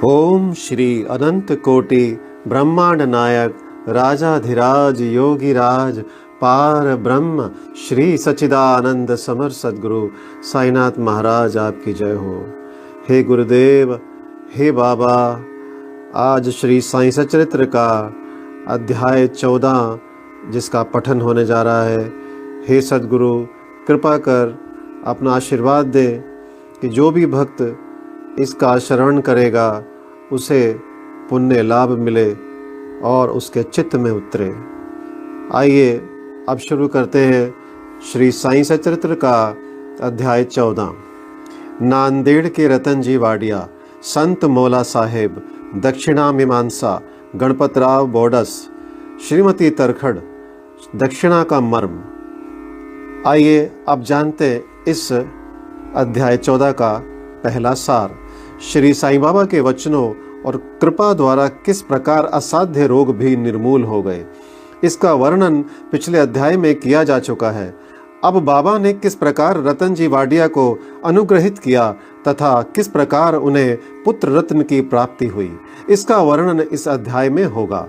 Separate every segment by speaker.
Speaker 1: ओम श्री अनंत कोटि ब्रह्मांड नायक राजाधिराज योगीराज पार ब्रह्म श्री सच्चिदानंद समर सद्गुरु साईनाथ महाराज आपकी जय हो। हे गुरुदेव, हे बाबा, आज श्री साईं सचरित्र का अध्याय 14 जिसका पठन होने जा रहा है। हे सद्गुरु, कृपा कर अपना आशीर्वाद दे कि जो भी भक्त इसका श्रवण करेगा उसे पुण्य लाभ मिले और उसके चित्त में उतरे। आइए अब शुरू करते हैं श्री साईं सचरित्र का अध्याय 14। नांदेड़ के रतन जी वाडिया, संत मौला साहेब, दक्षिणा मीमांसा, गणपतराव बोडस, श्रीमती तरखड़, दक्षिणा का मर्म। आइए अब जानते इस अध्याय 14 का पहला सार। श्री साईं बाबा के वचनों और कृपा द्वारा किस प्रकार असाध्य रोग भी निर्मूल हो गए, इसका वर्णन पिछले अध्याय में किया जा चुका है। अब बाबा ने किस प्रकार रतन जी वाडिया को अनुग्रहित किया तथा किस प्रकार उन्हें पुत्र रत्न की प्राप्ति हुई, इसका वर्णन इस अध्याय में होगा।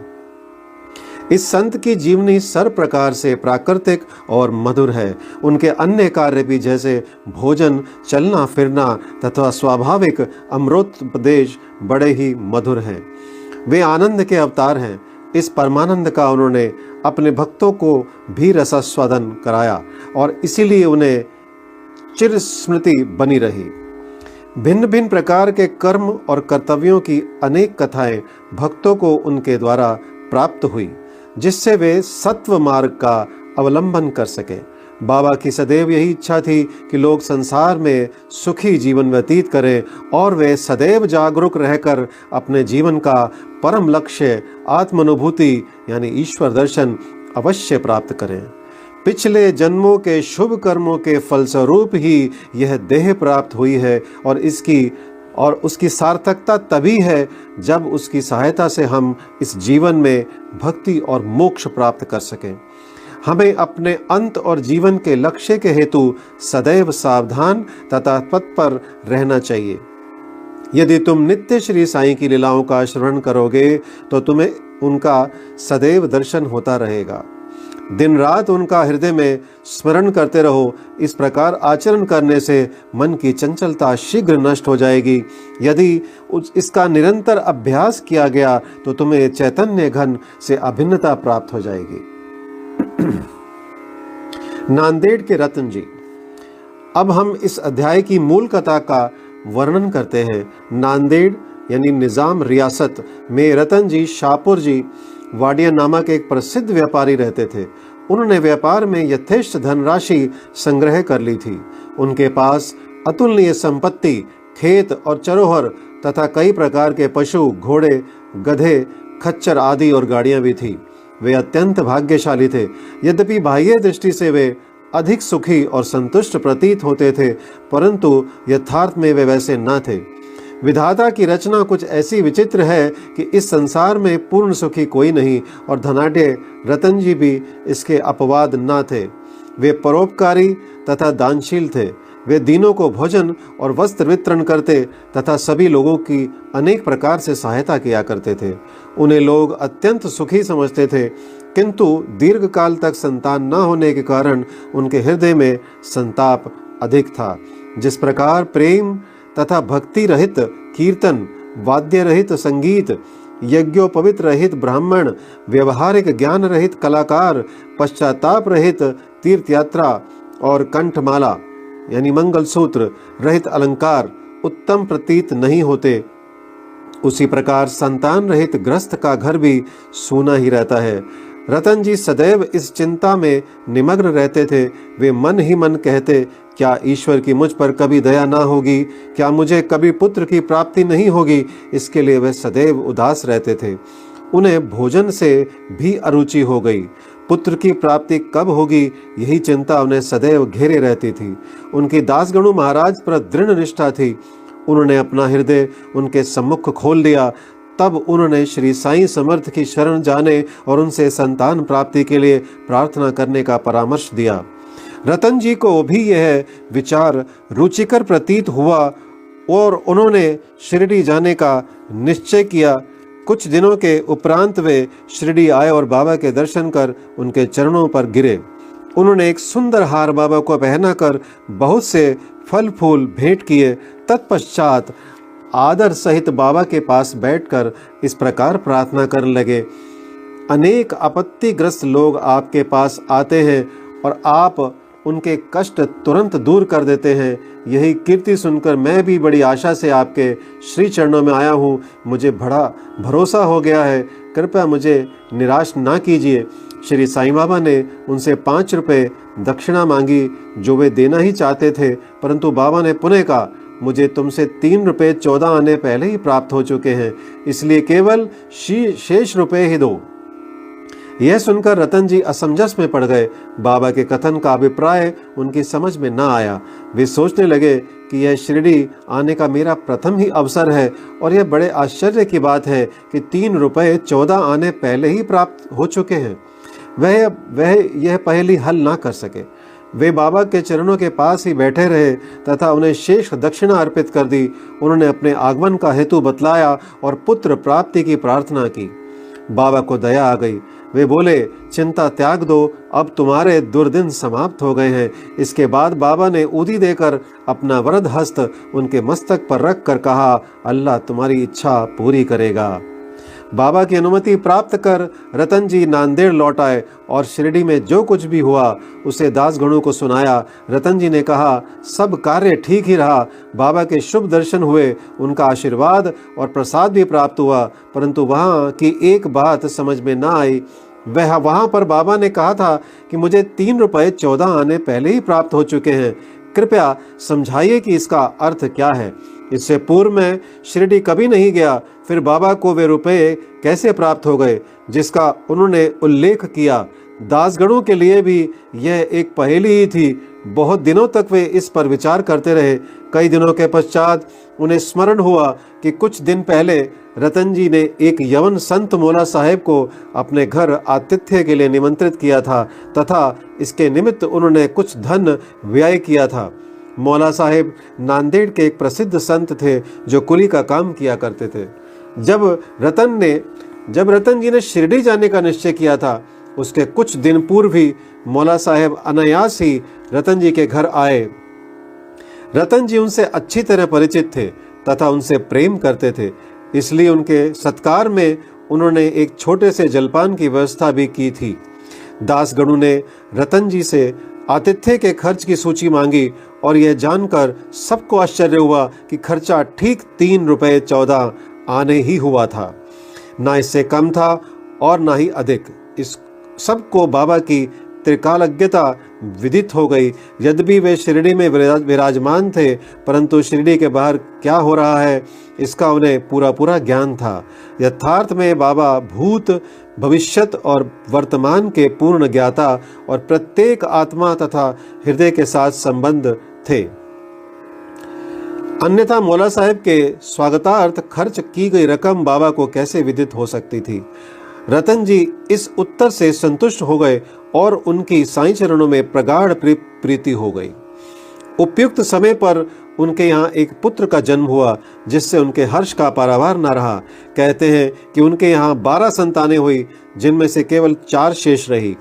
Speaker 1: इस संत की जीवनी सर प्रकार से प्राकृतिक और मधुर है। उनके अन्य कार्य भी जैसे भोजन, चलना फिरना तथा स्वाभाविक अमृतोपदेश बड़े ही मधुर हैं। वे आनंद के अवतार हैं। इस परमानंद का उन्होंने अपने भक्तों को भी रसास्वादन कराया और इसीलिए उन्हें चिर स्मृति बनी रही। भिन्न भिन्न प्रकार के कर्म और कर्तव्यों की अनेक कथाएं भक्तों को उनके द्वारा प्राप्त हुई, जिससे वे सत्व मार्ग का अवलंबन कर सके। बाबा की सदैव यही इच्छा थी कि लोग संसार में सुखी जीवन व्यतीत करें और वे सदैव जागरूक रहकर अपने जीवन का परम लक्ष्य आत्मानुभूति यानी ईश्वर दर्शन अवश्य प्राप्त करें। पिछले जन्मों के शुभ कर्मों के फलस्वरूप ही यह देह प्राप्त हुई है और उसकी सार्थकता तभी है जब उसकी सहायता से हम इस जीवन में भक्ति और मोक्ष प्राप्त कर सकें। हमें अपने अंत और जीवन के लक्ष्य के हेतु सदैव सावधान तथा तत्पर रहना चाहिए। यदि तुम नित्य श्री साईं की लीलाओं का श्रवण करोगे तो तुम्हें उनका सदैव दर्शन होता रहेगा। दिन रात उनका हृदय में स्मरण करते रहो। इस प्रकार आचरण करने से मन की चंचलता शीघ्र नष्ट हो जाएगी। यदि इसका निरंतर अभ्यास किया गया तो तुम्हें चैतन्य घन से अभिन्नता प्राप्त हो जाएगी। नांदेड़ के रतन जी। अब हम इस अध्याय की मूल कथा का वर्णन करते हैं। नांदेड़ यानी निजाम रियासत में रतन जी शाहपुर जी वाडिया नामक एक प्रसिद्ध व्यापारी रहते थे। उन्होंने व्यापार में यथेष्ट धनराशि संग्रह कर ली थी। उनके पास अतुलनीय संपत्ति, खेत और चरोहर तथा कई प्रकार के पशु, घोड़े, गधे, खच्चर आदि और गाड़ियां भी थी। वे अत्यंत भाग्यशाली थे। यद्यपि बाह्य दृष्टि से वे अधिक सुखी और संतुष्ट प्रतीत होते थे, परंतु यथार्थ में वे वैसे न थे। विधाता की रचना कुछ ऐसी विचित्र है कि इस संसार में पूर्ण सुखी कोई नहीं और धनाढ्य रतन जी भी इसके अपवाद न थे। वे परोपकारी तथा दानशील थे। वे दीनों को भोजन और वस्त्र वितरण करते तथा सभी लोगों की अनेक प्रकार से सहायता किया करते थे। उन्हें लोग अत्यंत सुखी समझते थे, किंतु दीर्घ काल तक संतान न होने के कारण उनके हृदय में संताप अधिक था। जिस प्रकार प्रेम तथा भक्ति रहित कीर्तन, वाद्य रहित संगीत, यज्ञोपवित रहित ब्राह्मण, व्यवहारिक ज्ञान रहित कलाकार, पश्चाताप रहित तीर्थ यात्रा और कंठमाला यानी मंगलसूत्र रहित अलंकार उत्तम प्रतीत नहीं होते, उसी प्रकार संतान रहित गृहस्थ का घर भी सूना ही रहता है। रतन जी सदैव इस चिंता में निमग्न रहते थे। वे मन ही मन कहते, क्या ईश्वर की मुझ पर कभी दया ना होगी? क्या मुझे कभी पुत्र की प्राप्ति नहीं होगी? इसके लिए वे सदैव उदास रहते थे। उन्हें भोजन से भी अरुचि हो गई। पुत्र की प्राप्ति कब होगी, यही चिंता उन्हें सदैव घेरे रहती थी। उनकी दासगणु महाराज पर दृढ़ निष्ठा थी। उन्होंने अपना हृदय उनके सम्मुख खोल दिया। तब उन्होंने श्री साईं समर्थ की शरण जाने और उनसे संतान प्राप्ति के लिए प्रार्थना करने का परामर्श दिया। रतन जी को भी यह विचार रुचिकर प्रतीत हुआ और उन्होंने शिरडी जाने का निश्चय किया। कुछ दिनों के उपरांत वे शिरडी आए और बाबा के दर्शन कर उनके चरणों पर गिरे। उन्होंने एक सुंदर हार बाबा को पहनाकर बहुत से फल फूल भेंट किए। तत्पश्चात आदर सहित बाबा के पास बैठकर इस प्रकार प्रार्थना करने लगे, अनेक आपत्तिग्रस्त लोग आपके पास आते हैं और आप उनके कष्ट तुरंत दूर कर देते हैं। यही कीर्ति सुनकर मैं भी बड़ी आशा से आपके श्री चरणों में आया हूँ। मुझे बड़ा भरोसा हो गया है, कृपया मुझे निराश ना कीजिए। श्री साईं बाबा ने उनसे 5 रुपये दक्षिणा मांगी, जो वे देना ही चाहते थे, परंतु बाबा ने पुनः कहा, मुझे तुमसे 3 रुपये 14 आने पहले ही प्राप्त हो चुके हैं, इसलिए केवल शेष रुपये ही दो। यह सुनकर रतन जी असमंजस में पड़ गए। बाबा के कथन का अभिप्राय उनकी समझ में न आया। वे सोचने लगे कि यह शिरडी आने का मेरा प्रथम ही अवसर है और यह बड़े आश्चर्य की बात है कि 3 रुपये 14 आने पहले ही प्राप्त हो चुके हैं। वह यह पहेली हल ना कर सके। वे बाबा के चरणों के पास ही बैठे रहे तथा उन्हें शेष दक्षिणा अर्पित कर दी। उन्होंने अपने आगमन का हेतु बतलाया और पुत्र प्राप्ति की प्रार्थना की। बाबा को दया आ गई। वे बोले, चिंता त्याग दो, अब तुम्हारे दुर्दिन समाप्त हो गए हैं। इसके बाद बाबा ने ऊदी देकर अपना वरद हस्त उनके मस्तक पर रख कर कहा, अल्लाह तुम्हारी इच्छा पूरी करेगा। बाबा की अनुमति प्राप्त कर रतन जी नांदेड़ लौट आए और शिरडी में जो कुछ भी हुआ उसे दासगणों को सुनाया। रतन जी ने कहा, सब कार्य ठीक ही रहा। बाबा के शुभ दर्शन हुए, उनका आशीर्वाद और प्रसाद भी प्राप्त हुआ, परंतु वहाँ की एक बात समझ में ना आई। वहाँ पर बाबा ने कहा था कि मुझे 3 रुपये 14 आने पहले ही प्राप्त हो चुके हैं। कृपया समझाइए कि इसका अर्थ क्या है। इससे पूर्व मैं शिरडी कभी नहीं गया, फिर बाबा को वे रुपये कैसे प्राप्त हो गए जिसका उन्होंने उल्लेख किया। दासगणों के लिए भी यह एक पहेली ही थी। बहुत दिनों तक वे इस पर विचार करते रहे। कई दिनों के पश्चात उन्हें स्मरण हुआ कि कुछ दिन पहले रतन जी ने एक यवन संत मौला साहेब को अपने घर आतिथ्य के लिए निमंत्रित किया था तथा इसके निमित्त उन्होंने कुछ धन व्यय किया था। मौला साहेब नांदेड़ के एक प्रसिद्ध संत थे जो कुली का काम किया करते थे। जब रतन जी ने शिरडी जाने का निश्चय किया था, उसके कुछ दिन पूर्व ही मौला साहेब अनायास ही रतन जी के घर आए। रतन जी उनसे अच्छी तरह परिचित थे तथा उनसे प्रेम करते थे, इसलिए उनके सत्कार में उन्होंने एक छोटे से जलपान की व्यवस्था भी की थी। दासगणों ने रतन जी से आतिथ्य के खर्च की सूची मांगी और यह जानकर सबको आश्चर्य हुआ कि खर्चा ठीक 3 रुपये 14 आने ही हुआ था, ना इससे कम था और ना ही अधिक। इस सबको बाबा की त्रिकालज्ञता विदित हो गई। यद्यपि वे शिरडी में विराजमान थे, परंतु शिरडी के बाहर क्या हो रहा है इसका उन्हें पूरा ज्ञान था। यथार्थ में बाबा भूत, भविष्यत और वर्तमान के पूर्ण ज्ञाता और प्रत्येक आत्मा तथा हृदय के साथ संबंध थे। अन्यथा मौला साहेब के स्वागतार्थ खर्च की गई रकम बाबा को कैसे विदित हो सकती थी। रतन जी इस उत्तर से संतुष्ट हो गए और उनकी साईं चरणों में प्रगाढ़ प्रीति हो गई। उपयुक्त समय पर उनके यहाँ एक पुत्र का जन्म हुआ जिससे उनके हर्ष का पारावार न रहा। कहते हैं कि उनके यहाँ 12 संतानें हुई, जिनमें से केवल 4 शेष रही।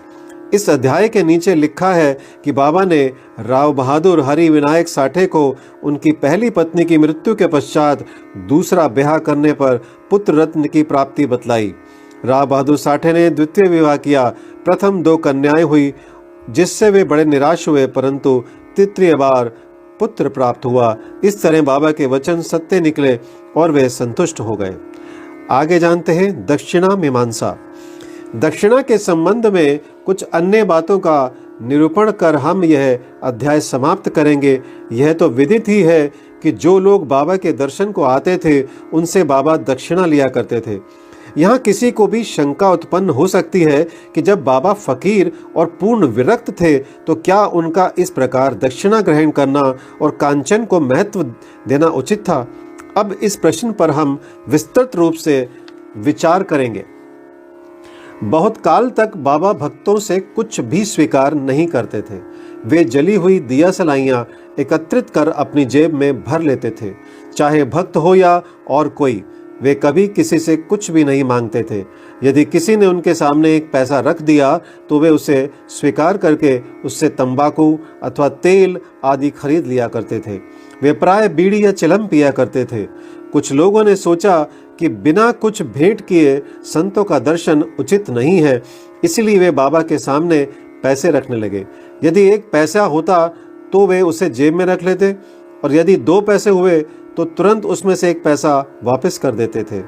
Speaker 1: इस अध्याय के नीचे लिखा है कि बाबा ने राव बहादुर हरि विनायक साठे को उनकी पहली पत्नी की मृत्यु के पश्चात दूसरा ब्याह करने पर पुत्र रत्न की प्राप्ति बतलाई। राव बहादुर साठे ने द्वितीय विवाह किया। प्रथम 2 कन्याएं हुई जिससे वे बड़े निराश हुए, परंतु तृतीय बार पुत्र प्राप्त हुआ। इस तरह बाबा के वचन सत्य निकले और वे संतुष्ट हो गए। आगे जानते हैं दक्षिणा मीमांसा। दक्षिणा के संबंध में कुछ अन्य बातों का निरूपण कर हम यह अध्याय समाप्त करेंगे। यह तो विदित ही है कि जो लोग बाबा के दर्शन को आते थे उनसे बाबा दक्षिणा लिया करते थे। यहाँ किसी को भी शंका उत्पन्न हो सकती है कि जब बाबा फकीर और पूर्ण विरक्त थे तो क्या उनका इस प्रकार दक्षिणा ग्रहण करना और कांचन को महत्व देना उचित था। अब इस प्रश्न पर हम विस्तृत रूप से विचार करेंगे। बहुत काल तक बाबा भक्तों से कुछ भी स्वीकार नहीं करते थे। वे जली हुई दिया सलाइयाँ एकत्रित कर अपनी जेब में भर लेते थे। चाहे भक्त हो या और कोई, वे कभी किसी से कुछ भी नहीं मांगते थे। यदि किसी ने उनके सामने एक पैसा रख दिया तो वे उसे स्वीकार करके उससे तंबाकू अथवा तेल आदि खरीद लिया करते थे। वे प्राय बीड़ी या चिलम पिया करते थे। कुछ लोगों ने सोचा कि बिना कुछ भेंट किए संतों का दर्शन उचित नहीं है, इसलिए वे बाबा के सामने पैसे रखने लगे। यदि एक पैसा होता तो वे उसे जेब में रख लेते, और यदि 2 पैसे हुए तो तुरंत उसमें से एक पैसा वापस कर देते थे।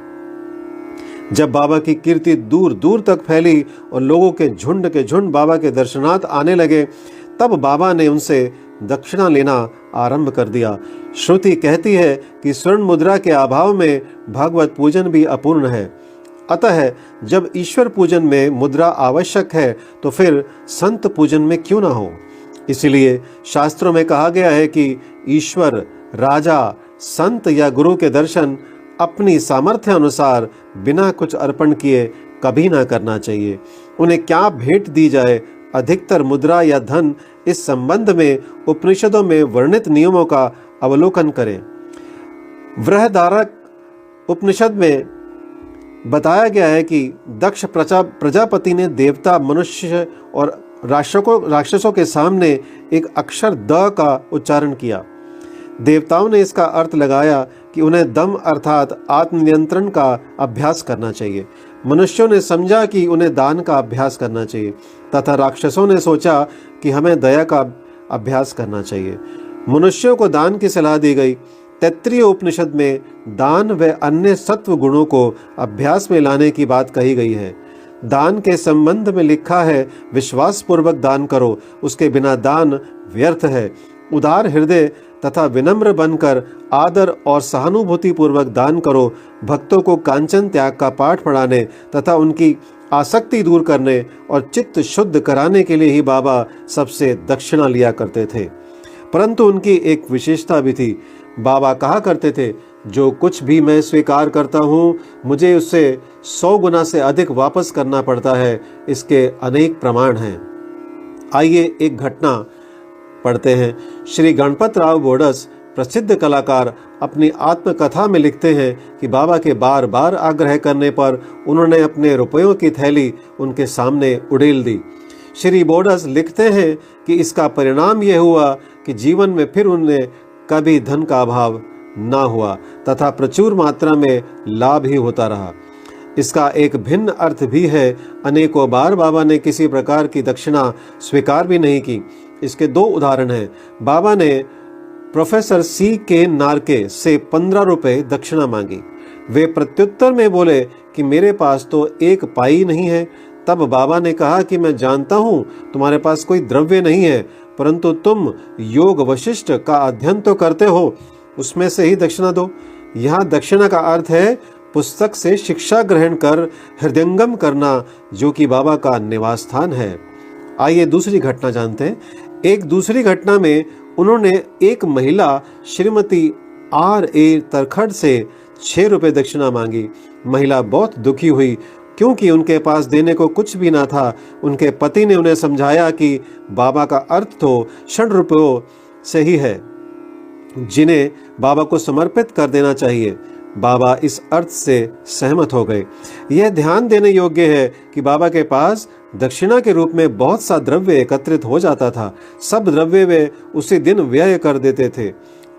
Speaker 1: जब बाबा की कीर्ति दूर दूर तक फैली और लोगों के झुंड बाबा के दर्शनार्थ आने लगे, तब बाबा ने उनसे दक्षिणा लेना आरंभ कर दिया। श्रुति कहती है कि स्वर्ण मुद्रा के अभाव में भागवत पूजन भी अपूर्ण है। अतः जब ईश्वर पूजन में मुद्रा आवश्यक है तो फिर संत पूजन में क्यों ना हो। इसलिए शास्त्रों में कहा गया है कि ईश्वर, राजा, संत या गुरु के दर्शन अपनी सामर्थ्य अनुसार बिना कुछ अर्पण किए कभी ना करना चाहिए। उन्हें क्या भेंट दी जाए, अधिकतर मुद्रा या धन, इस संबंध में उपनिषदों में वर्णित नियमों का अवलोकन करें। बृहदारण्यक उपनिषद में बताया गया है कि दक्ष प्रजापति ने देवता, मनुष्य और राक्षसों के सामने एक अक्षर द का उच्चारण किया। देवताओं ने इसका अर्थ लगाया कि उन्हें दम अर्थात आत्मनियंत्रण का अभ्यास करना चाहिए। मनुष्यों ने समझा कि उन्हें दान का अभ्यास करना चाहिए, तथा राक्षसों ने सोचा कि हमें दया का अभ्यास करना चाहिए। मनुष्यों को दान की सलाह दी गई। तैत्तिरीय उपनिषद में दान व अन्य सत्व गुणों को अभ्यास में लाने की बात कही गई है। दान के संबंध में लिखा है, विश्वास पूर्वक दान करो, उसके बिना दान व्यर्थ है। उदार हृदय तथा विनम्र बनकर आदर और सहानुभूति पूर्वक दान करो। भक्तों को कांचन त्याग का पाठ पढ़ाने तथा उनकी आसक्ति दूर करने और चित्त शुद्ध कराने के लिए ही बाबा सबसे दक्षिणा लिया करते थे। परंतु उनकी एक विशेषता भी थी। बाबा कहा करते थे, जो कुछ भी मैं स्वीकार करता हूँ मुझे उससे 100 गुना से अधिक वापस करना पड़ता है। इसके अनेक प्रमाण हैं। आइए एक घटना पढ़ते हैं। श्री गणपतराव बोडस, प्रसिद्ध कलाकार, अपनी आत्मकथा में लिखते हैं कि बाबा के बार बार आग्रह करने पर उन्होंने अपने रुपयों की थैली उनके सामने उड़ेल दी। श्री बोडस लिखते हैं कि इसका परिणाम यह हुआ कि जीवन में फिर उन्हें कभी धन का अभाव ना हुआ तथा प्रचुर मात्रा में लाभ ही होता रहा। इसका एक भिन्न अर्थ भी है। अनेकों बार बाबा ने किसी प्रकार की दक्षिणा स्वीकार भी नहीं की। इसके 2 उदाहरण हैं। बाबा ने प्रोफेसर C.K. नार्के से 15 रुपए दक्षिणा मांगी। वे प्रत्युत्तर में बोले कि मेरे पास तो 1 पाई नहीं है। तब बाबा ने कहा कि मैं जानता हूँ तुम्हारे पास कोई द्रव्य नहीं है, परंतु तुम योग वशिष्ठ का अध्ययन तो करते हो, उसमें से ही दक्षिणा दो। यहाँ दक्षिणा का अर्थ है पुस्तक से शिक्षा ग्रहण कर हृदयंगम करना, जो कि बाबा का निवास स्थान है। आइए दूसरी घटना जानते हैं। एक दूसरी घटना में उन्होंने एक महिला श्रीमती R.A. तरखड़ से 6 रुपए दक्षिणा मांगी। महिला बहुत दुखी हुई क्योंकि उनके पास देने को कुछ भी ना था। उनके पति ने उन्हें समझाया कि बाबा का अर्थ तो 6 रुपयों से ही है, जिन्हें बाबा को समर्पित कर देना चाहिए। बाबा इस अर्थ से सहमत हो गए। यह ध्यान देने योग्य है कि बाबा के पास दक्षिणा के रूप में बहुत सा द्रव्य एकत्रित हो जाता था। सब द्रव्य वे उसी दिन व्यय कर देते थे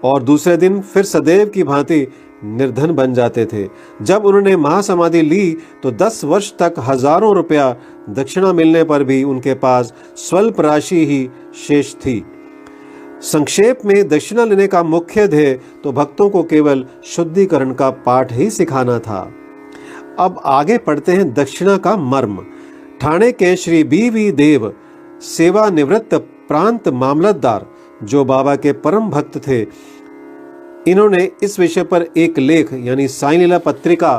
Speaker 1: और दूसरे दिन फिर सदैव की भांति निर्धन बन जाते थे। जब उन्होंने महासमाधि ली तो 10 वर्ष तक हजारों रुपया दक्षिणा मिलने पर भी उनके पास स्वल्प राशि ही शेष थी। संक्षेप में दक्षिणा लेने का मुख्य ध्येय तो भक्तों को केवल शुद्धिकरण का पाठ ही सिखाना था। अब आगे पढ़ते हैं दक्षिणा का मर्म। ठाणे के श्री B.V. देव, सेवानिवृत्त प्रांत मामलतदार, जो बाबा के परम भक्त थे, इन्होंने इस विषय पर एक लेख यानी साई लीला पत्रिका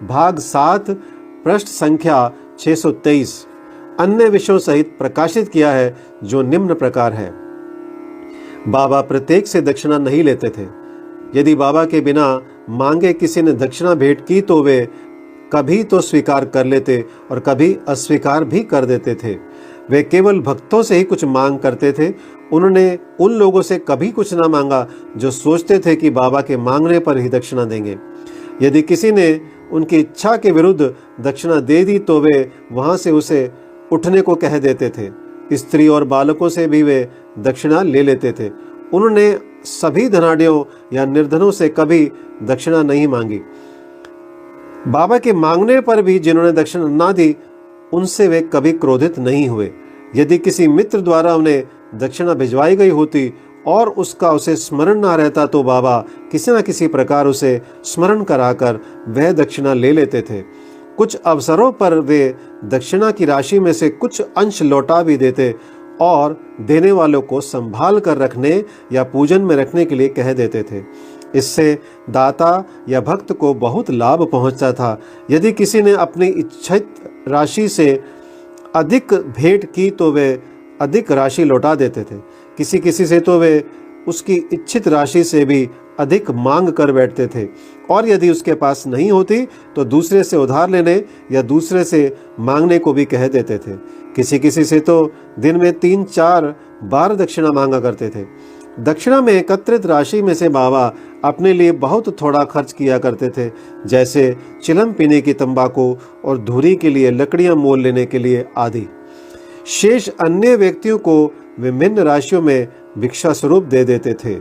Speaker 1: भाग 7 पृष्ठ संख्या 623 अन्य विषयों सहित प्रकाशित किया है, जो निम्न प्रकार है। बाबा प्रत्येक से दक्षिणा नहीं लेते थे। यदि बाबा के बिना मांगे किसी ने दक्षिणा भेंट की तो वे कभी तो स्वीकार कर लेते और कभी अस्वीकार भी कर देते थे। वे केवल भक्तों से ही कुछ मांग करते थे। उन्होंने उन लोगों से कभी कुछ ना मांगा जो सोचते थे कि बाबा के मांगने पर ही दक्षिणा देंगे। यदि किसी ने उनकी इच्छा के विरुद्ध दक्षिणा दे दी तो वे वहां से उसे उठने को कह देते थे। स्त्री और बालकों से भी वे दक्षिणा ले लेते थे। उन्होंने सभी धनाढ़ियों या निर्धनों से कभी दक्षिणा नहीं मांगी। बाबा के मांगने पर भी जिन्होंने दक्षिणा ना दी उनसे वे कभी क्रोधित नहीं हुए। यदि किसी मित्र द्वारा उन्हें दक्षिणा भिजवाई गई होती और उसका उसे स्मरण ना रहता तो बाबा किसी न किसी प्रकार उसे स्मरण कराकर वह दक्षिणा ले लेते थे। कुछ अवसरों पर वे दक्षिणा की राशि में से कुछ अंश लौटा भी देते और देने वालों को संभाल कर रखने या पूजन में रखने के लिए कह देते थे। इससे दाता या भक्त को बहुत लाभ पहुंचता था। यदि किसी ने अपनी इच्छित राशि से अधिक भेंट की तो वे अधिक राशि लौटा देते थे। किसी किसी से तो वे उसकी इच्छित राशि से भी अधिक मांग कर बैठते थे, और यदि उसके पास नहीं होती तो दूसरे से उधार लेने या दूसरे से मांगने को भी कह देते थे। किसी किसी से तो दिन में 3-4 बार दक्षिणा मांगा करते थे। दक्षिणा में एकत्रित राशि में से बाबा अपने लिए बहुत थोड़ा खर्च किया करते थे, जैसे चिलम पीने की तंबाकू और धूरी के लिए लकड़ियां मोल लेने के लिए आदि। शेष अन्य व्यक्तियों को विभिन्न राशियों में भिक्षा स्वरूप दे देते थे।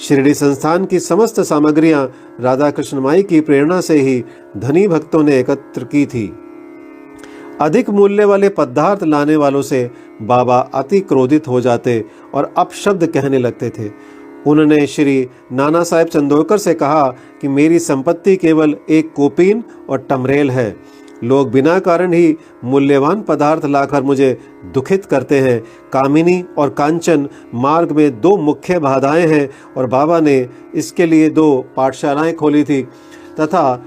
Speaker 1: शिरडी संस्थान की समस्त सामग्रियां राधा कृष्ण माई की प्रेरणा से ही धनी भक्तों ने एकत्र की थी। अधिक मूल्य वाले पदार्थ लाने वालों से बाबा अति क्रोधित हो जाते और अपशब्द कहने लगते थे। उन्होंने श्री नाना साहेब चंदोरकर से कहा कि मेरी संपत्ति केवल एक कोपीन और टमरेल है। लोग बिना कारण ही मूल्यवान पदार्थ लाकर मुझे दुखित करते हैं। कामिनी और कांचन मार्ग में 2 मुख्य बाधाएं हैं और बाबा ने इसके लिए 2 पाठशालाएं खोली थी तथा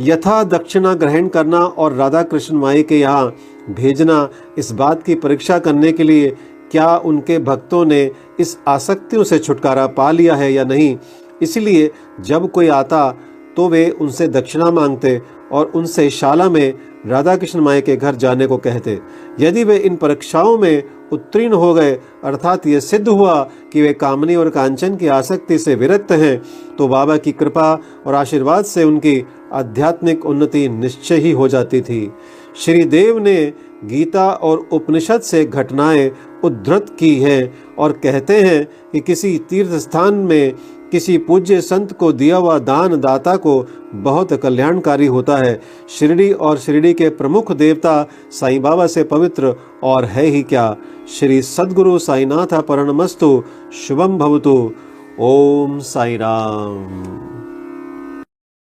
Speaker 1: यथा दक्षिणा ग्रहण करना और राधा कृष्ण माई के यहाँ भेजना इस बात की परीक्षा करने के लिए क्या उनके भक्तों ने इस आसक्तियों से छुटकारा पा लिया है या नहीं। इसलिए जब कोई आता तो वे उनसे दक्षिणा मांगते और उनसे शाला में राधा कृष्ण माई के घर जाने को कहते। यदि वे इन परीक्षाओं में उत्तीर्ण हो गए, अर्थात ये सिद्ध हुआ कि वे कामनी और कांचन की आसक्ति से विरक्त हैं, तो बाबा की कृपा और आशीर्वाद से उनकी आध्यात्मिक उन्नति निश्चय ही हो जाती थी। श्री देव ने गीता और उपनिषद से घटनाएं उद्धृत की हैं और कहते हैं कि किसी तीर्थ स्थान में किसी पूज्य संत को दिया हुआ दान दाता को बहुत कल्याणकारी होता है। शिरडी और शिरडी के प्रमुख देवता साईं बाबा से पवित्र और है ही क्या। श्री सद्गुरु साईनाथ प्रणमस्तु। शुभम भवतु। ओम साई राम।